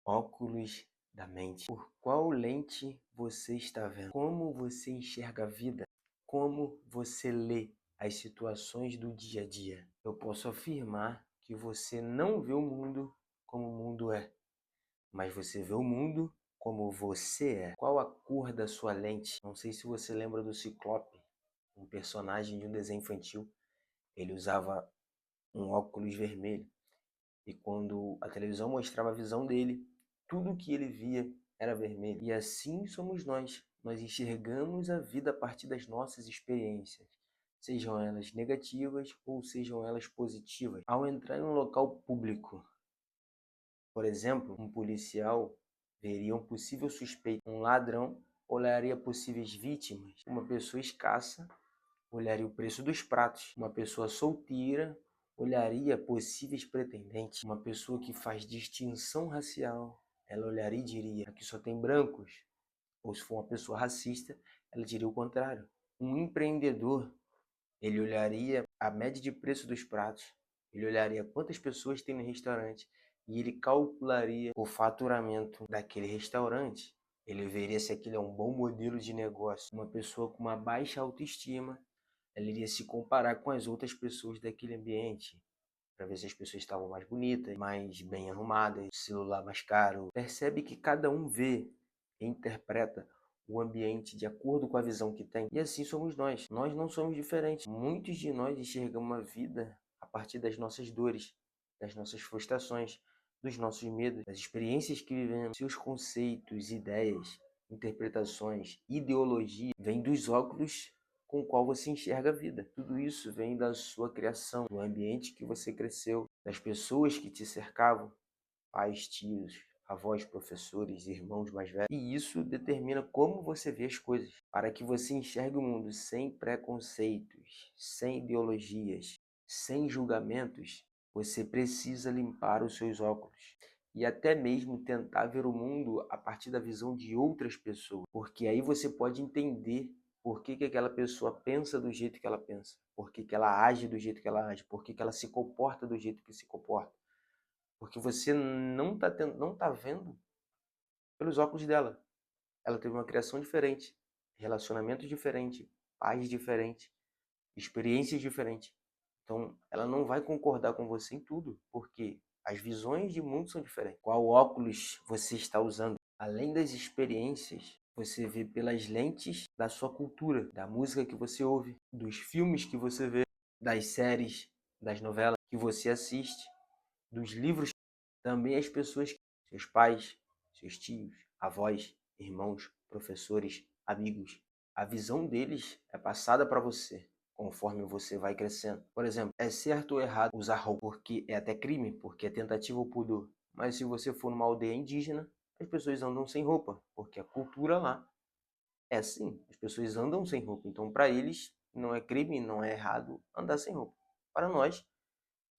Óculos da mente. Por qual lente você está vendo? Como você enxerga a vida? Como você lê as situações do dia a dia? Eu posso afirmar que você não vê o mundo como o mundo é, mas você vê o mundo como você é. Qual a cor da sua lente? Não sei se você lembra do Ciclope, um personagem de um desenho infantil. Ele usava um óculos vermelho. E quando a televisão mostrava a visão dele, tudo que ele via era vermelho. E assim somos nós. Nós enxergamos a vida a partir das nossas experiências, sejam elas negativas ou sejam elas positivas. Ao entrar em um local público, por exemplo, um policial veria um possível suspeito, um ladrão olharia possíveis vítimas, uma pessoa escassa olharia o preço dos pratos. Uma pessoa solteira olharia possíveis pretendentes. Uma pessoa que faz distinção racial, ela olharia e diria: aqui só tem brancos. Ou se for uma pessoa racista, ela diria o contrário. Um empreendedor, ele olharia a média de preço dos pratos. Ele olharia quantas pessoas tem no restaurante e ele calcularia o faturamento daquele restaurante. Ele veria se aquele é um bom modelo de negócio. Uma pessoa com uma baixa autoestima, ela iria se comparar com as outras pessoas daquele ambiente, para ver se as pessoas estavam mais bonitas, mais bem arrumadas, celular mais caro. Percebe que cada um vê e interpreta o ambiente de acordo com a visão que tem. E assim somos nós. Nós não somos diferentes. Muitos de nós enxergamos a vida a partir das nossas dores, das nossas frustrações, dos nossos medos, das experiências que vivemos, seus conceitos, ideias, interpretações, ideologia, vêm dos óculos com o qual você enxerga a vida. Tudo isso vem da sua criação, do ambiente que você cresceu, das pessoas que te cercavam, pais, tios, avós, professores, irmãos mais velhos. E isso determina como você vê as coisas, para que você enxergue o mundo sem preconceitos, sem ideologias, sem julgamentos. Você precisa limpar os seus óculos e até mesmo tentar ver o mundo a partir da visão de outras pessoas, porque aí você pode entender por que aquela pessoa pensa do jeito que ela pensa, por que ela age do jeito que ela age, por que ela se comporta do jeito que se comporta. Porque você não tá vendo pelos óculos dela. Ela teve uma criação diferente, relacionamento diferente, pais diferentes, experiências diferentes. Então, ela não vai concordar com você em tudo, porque as visões de mundo são diferentes. Qual óculos você está usando? Além das experiências, você vê pelas lentes da sua cultura, da música que você ouve, dos filmes que você vê, das séries, das novelas que você assiste, dos livros. Também as pessoas, seus pais, seus tios, avós, irmãos, professores, amigos. A visão deles é passada para você conforme você vai crescendo. Por exemplo, é certo ou errado usar roupa porque é até crime, porque é tentativa ou pudor. Mas se você for numa aldeia indígena, as pessoas andam sem roupa, porque a cultura lá é assim. As pessoas andam sem roupa. Então, para eles, não é crime, não é errado andar sem roupa. Para nós,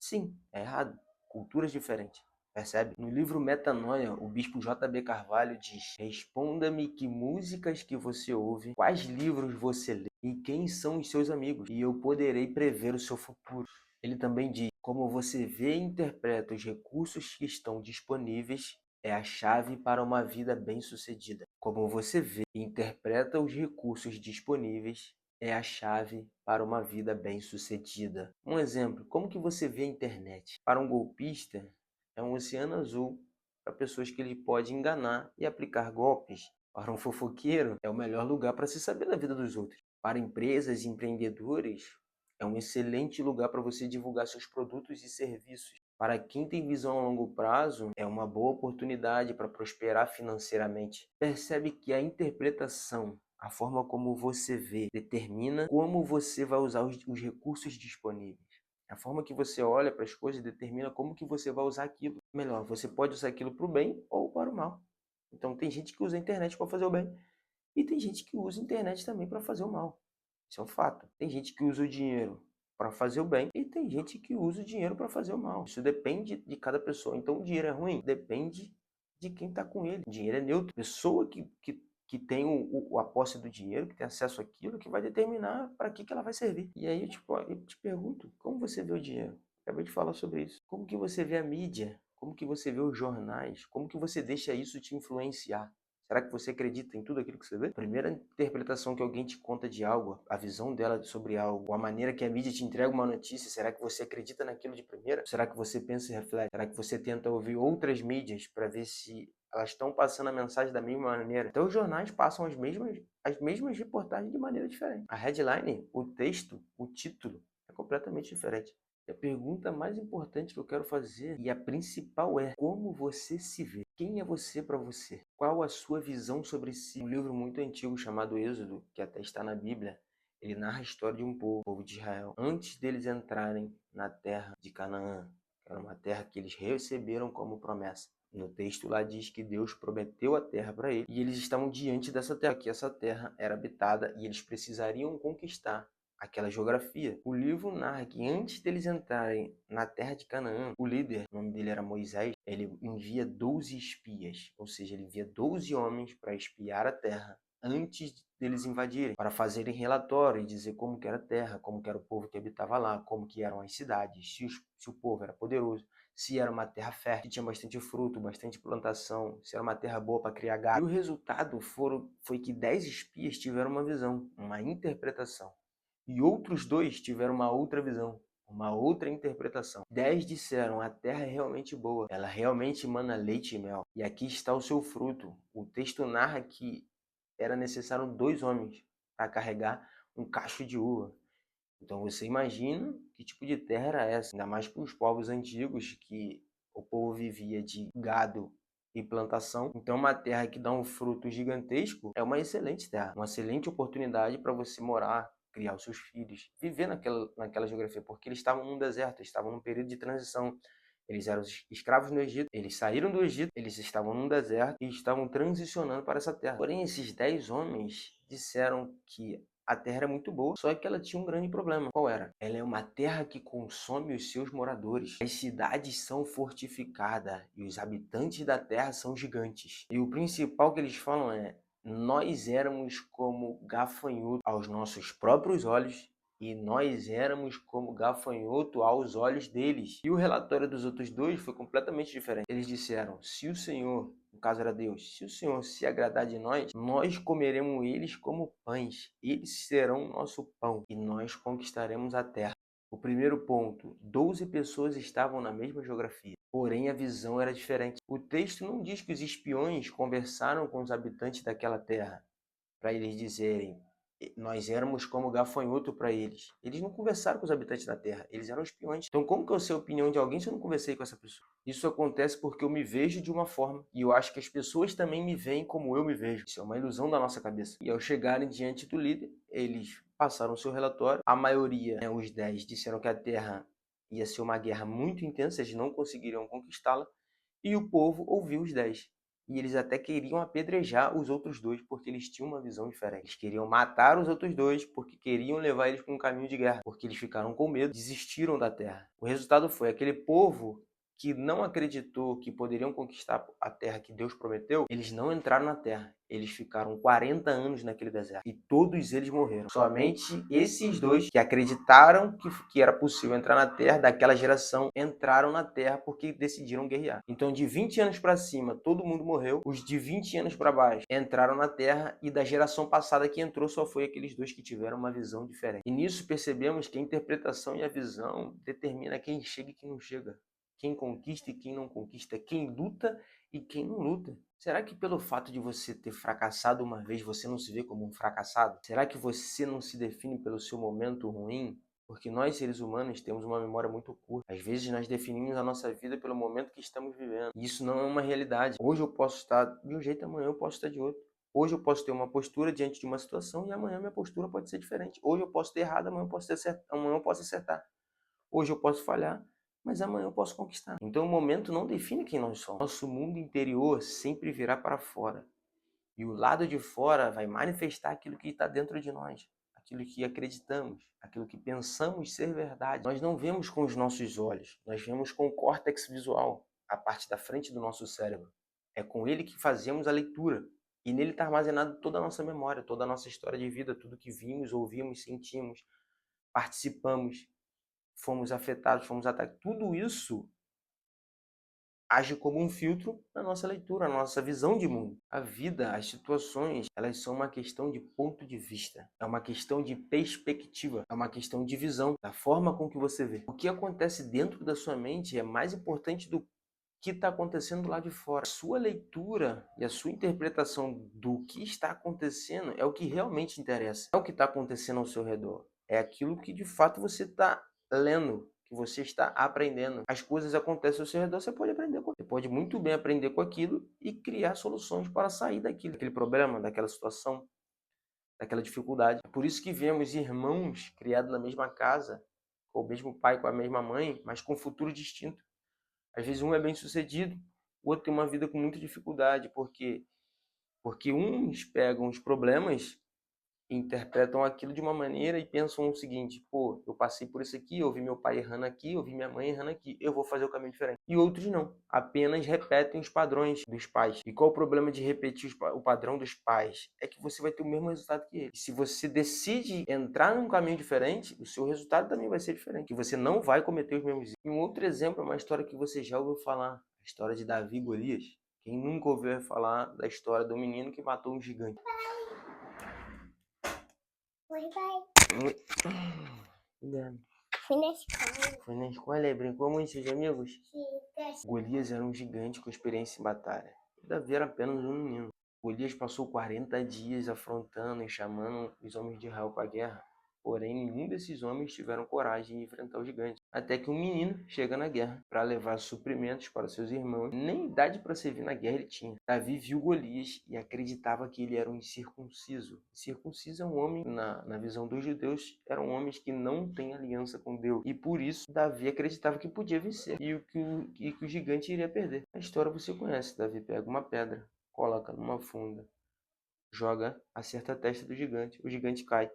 sim, é errado. Culturas diferentes. Percebe? No livro Metanoia, o bispo J.B. Carvalho diz: responda-me que músicas que você ouve, quais livros você lê e quem são os seus amigos, e eu poderei prever o seu futuro. Ele também diz: como você vê e interpreta os recursos que estão disponíveis é a chave para uma vida bem-sucedida. Como você vê e interpreta os recursos disponíveis é a chave para uma vida bem-sucedida. Um exemplo, como que você vê a internet? Para um golpista, é um oceano azul para pessoas que ele pode enganar e aplicar golpes. Para um fofoqueiro, é o melhor lugar para se saber da vida dos outros. Para empresas e empreendedores, é um excelente lugar para você divulgar seus produtos e serviços. Para quem tem visão a longo prazo, é uma boa oportunidade para prosperar financeiramente. Percebe que a interpretação, a forma como você vê, determina como você vai usar os recursos disponíveis. A forma que você olha para as coisas determina como que você vai usar aquilo. Melhor, você pode usar aquilo para o bem ou para o mal. Então tem gente que usa a internet para fazer o bem e tem gente que usa a internet também para fazer o mal. Isso é um fato. Tem gente que usa o dinheiro para fazer o bem e tem gente que usa o dinheiro para fazer o mal. Isso depende de cada pessoa. Então o dinheiro é ruim? Depende de quem está com ele. O dinheiro é neutro. A pessoa que tem a posse do dinheiro, que tem acesso àquilo, que vai determinar para que ela vai servir. E aí eu te pergunto, como você vê o dinheiro? Acabei de falar sobre isso. Como que você vê a mídia? Como que você vê os jornais? Como que você deixa isso te influenciar? Será que você acredita em tudo aquilo que você vê? A primeira interpretação que alguém te conta de algo, a visão dela sobre algo, a maneira que a mídia te entrega uma notícia, será que você acredita naquilo de primeira? Será que você pensa e reflete? Será que você tenta ouvir outras mídias para ver se elas estão passando a mensagem da mesma maneira? Então os jornais passam as mesmas reportagens de maneira diferente. A headline, o texto, o título é completamente diferente. E a pergunta mais importante que eu quero fazer, e a principal é: como você se vê? Quem é você para você? Qual a sua visão sobre si? Um livro muito antigo chamado Êxodo, que até está na Bíblia, ele narra a história de um povo, o povo de Israel, antes deles entrarem na terra de Canaã, que era uma terra que eles receberam como promessa. No texto lá diz que Deus prometeu a terra para eles, e eles estavam diante dessa terra, que essa terra era habitada e eles precisariam conquistar aquela geografia. O livro narra que antes deles entrarem na terra de Canaã, o líder, o nome dele era Moisés, ele envia 12 espias, ou seja, ele envia 12 homens para espiar a terra antes deles invadirem, para fazerem relatório e dizer como que era a terra, como que era o povo que habitava lá, como que eram as cidades, se o povo era poderoso, se era uma terra fértil, se tinha bastante fruto, bastante plantação, se era uma terra boa para criar gado. E o resultado foi que 10 espias tiveram uma visão, uma interpretação. E outros 2 tiveram uma outra visão, uma outra interpretação. 10 disseram: a terra é realmente boa, ela realmente emana leite e mel, e aqui está o seu fruto. O texto narra que era necessário 2 homens para carregar um cacho de uva. Então você imagina que tipo de terra era essa, ainda mais para os povos antigos, que o povo vivia de gado e plantação. Então uma terra que dá um fruto gigantesco é uma excelente terra, uma excelente oportunidade para você morar, criar os seus filhos, viver naquela geografia, porque eles estavam num deserto, eles estavam num período de transição. Eles eram escravos no Egito, eles saíram do Egito, eles estavam num deserto e estavam transicionando para essa terra. Porém, esses 10 homens disseram que a terra era muito boa, só que ela tinha um grande problema. Qual era? Ela é uma terra que consome os seus moradores. As cidades são fortificadas e os habitantes da terra são gigantes. E o principal que eles falam é: nós éramos como gafanhoto aos nossos próprios olhos e nós éramos como gafanhoto aos olhos deles. E o relatório dos outros 2 foi completamente diferente. Eles disseram: se o Senhor, no caso era Deus, se o Senhor se agradar de nós, nós comeremos eles como pães, eles serão nosso pão e nós conquistaremos a terra. O primeiro ponto: 12 pessoas estavam na mesma geografia, porém a visão era diferente. O texto não diz que os espiões conversaram com os habitantes daquela terra para eles dizerem: nós éramos como gafanhoto para eles. Eles não conversaram com os habitantes da Terra, eles eram espiões. Então, como que eu sei a opinião de alguém se eu não conversei com essa pessoa? Isso acontece porque eu me vejo de uma forma e eu acho que as pessoas também me veem como eu me vejo. Isso é uma ilusão da nossa cabeça. E ao chegarem diante do líder, eles passaram o seu relatório. A maioria, né, os 10, disseram que a Terra ia ser uma guerra muito intensa, eles não conseguiriam conquistá-la. E o povo ouviu os 10. E eles até queriam apedrejar os outros 2 porque eles tinham uma visão diferente. Eles queriam matar os outros 2 porque queriam levar eles para um caminho de guerra, porque eles ficaram com medo, desistiram da terra. O resultado foi aquele povo que não acreditou que poderiam conquistar a terra que Deus prometeu, eles não entraram na terra. Eles ficaram 40 anos naquele deserto e todos eles morreram. Somente esses 2 que acreditaram que era possível entrar na terra, daquela geração, entraram na terra porque decidiram guerrear. Então, de 20 anos para cima, todo mundo morreu. Os de 20 anos para baixo entraram na terra e da geração passada que entrou só foi aqueles 2 que tiveram uma visão diferente. E nisso percebemos que a interpretação e a visão determina quem chega e quem não chega, quem conquista e quem não conquista, quem luta e quem não luta. Será que pelo fato de você ter fracassado uma vez, você não se vê como um fracassado? Será que você não se define pelo seu momento ruim? Porque nós, seres humanos, temos uma memória muito curta. Às vezes nós definimos a nossa vida pelo momento que estamos vivendo. E isso não é uma realidade. Hoje eu posso estar de um jeito, amanhã eu posso estar de outro. Hoje eu posso ter uma postura diante de uma situação e amanhã minha postura pode ser diferente. Hoje eu posso ter errado, amanhã eu posso ter amanhã eu posso acertar. Hoje eu posso falhar, mas amanhã eu posso conquistar. Então o momento não define quem nós somos. Nosso mundo interior sempre virá para fora. E o lado de fora vai manifestar aquilo que está dentro de nós, aquilo que acreditamos, aquilo que pensamos ser verdade. Nós não vemos com os nossos olhos, nós vemos com o córtex visual, a parte da frente do nosso cérebro. É com ele que fazemos a leitura. E nele está armazenado toda a nossa memória, toda a nossa história de vida, tudo que vimos, ouvimos, sentimos, participamos, fomos afetados, fomos atacados. Tudo isso age como um filtro na nossa leitura, na nossa visão de mundo. A vida, as situações, elas são uma questão de ponto de vista, é uma questão de perspectiva, é uma questão de visão, da forma com que você vê. O que acontece dentro da sua mente é mais importante do que está acontecendo lá de fora. A sua leitura e a sua interpretação do que está acontecendo é o que realmente interessa. É o que está acontecendo ao seu redor. É aquilo que de fato você está lendo, que você está aprendendo. As coisas acontecem ao seu redor, você pode aprender com aquilo. Você pode muito bem aprender com aquilo e criar soluções para sair daquele problema, daquela situação, daquela dificuldade. É por isso que vemos irmãos criados na mesma casa, com o mesmo pai, com a mesma mãe, mas com futuro distinto. Às vezes um é bem sucedido, o outro tem uma vida com muita dificuldade, porque uns pegam os problemas interpretam aquilo de uma maneira e pensam o seguinte: pô, eu passei por isso aqui, eu vi meu pai errando aqui, eu vi minha mãe errando aqui, eu vou fazer o caminho diferente. E outros não, apenas repetem os padrões dos pais. E qual o problema de repetir o padrão dos pais? É que você vai ter o mesmo resultado que eles. E se você decide entrar num caminho diferente, o seu resultado também vai ser diferente, que você não vai cometer os mesmos erros. E um outro exemplo é uma história que você já ouviu falar, a história de Davi e Golias. Quem nunca ouviu falar da história do menino que matou um gigante? Oi, pai. Fui na escola. Foi na escola e brincou muito com os amigos? Sim. Golias era um gigante com experiência em batalha. Davi era apenas um menino. Golias passou 40 dias afrontando e chamando os homens de Israel para a guerra. Porém, nenhum desses homens tiveram coragem de enfrentar o gigante. Até que um menino chega na guerra para levar suprimentos para seus irmãos. Nem idade para servir na guerra ele tinha. Davi viu Golias e acreditava que ele era um incircunciso. Incircunciso é um homem, na visão dos judeus, eram homens que não têm aliança com Deus. E por isso, Davi acreditava que podia vencer e que o gigante iria perder. A história você conhece. Davi pega uma pedra, coloca numa funda, joga, acerta a testa do gigante. O gigante cai.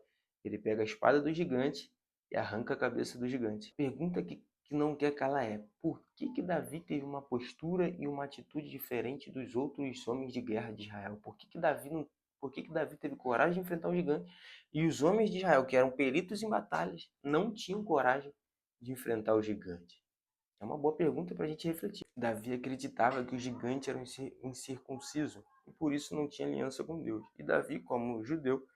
Ele pega a espada do gigante e arranca a cabeça do gigante. Pergunta que não quer calar é: por que Davi teve uma postura e uma atitude diferente dos outros homens de guerra de Israel? Por que Davi teve coragem de enfrentar o gigante e os homens de Israel, que eram peritos em batalhas, não tinham coragem de enfrentar o gigante? É uma boa pergunta para a gente refletir. Davi acreditava que o gigante era um incircunciso e por isso não tinha aliança com Deus. E Davi, como judeu,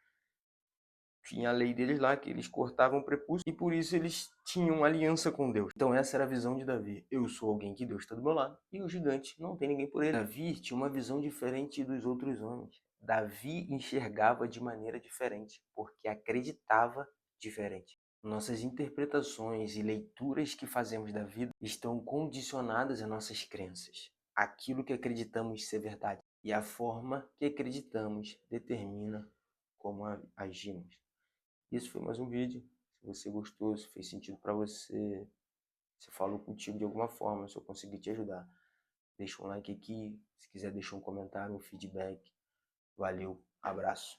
tinha a lei deles lá, que eles cortavam o prepúcio e por isso eles tinham aliança com Deus. Então essa era a visão de Davi. Eu sou alguém que Deus está do meu lado e o gigante não tem ninguém por ele. Davi tinha uma visão diferente dos outros homens. Davi enxergava de maneira diferente, porque acreditava diferente. Nossas interpretações e leituras que fazemos da vida estão condicionadas às nossas crenças, aquilo que acreditamos ser verdade. E a forma que acreditamos determina como agimos. Esse foi mais um vídeo. Se você gostou, se fez sentido para você, se falou contigo de alguma forma, se eu consegui te ajudar, deixa um like aqui. Se quiser deixar um comentário, um feedback. Valeu, abraço.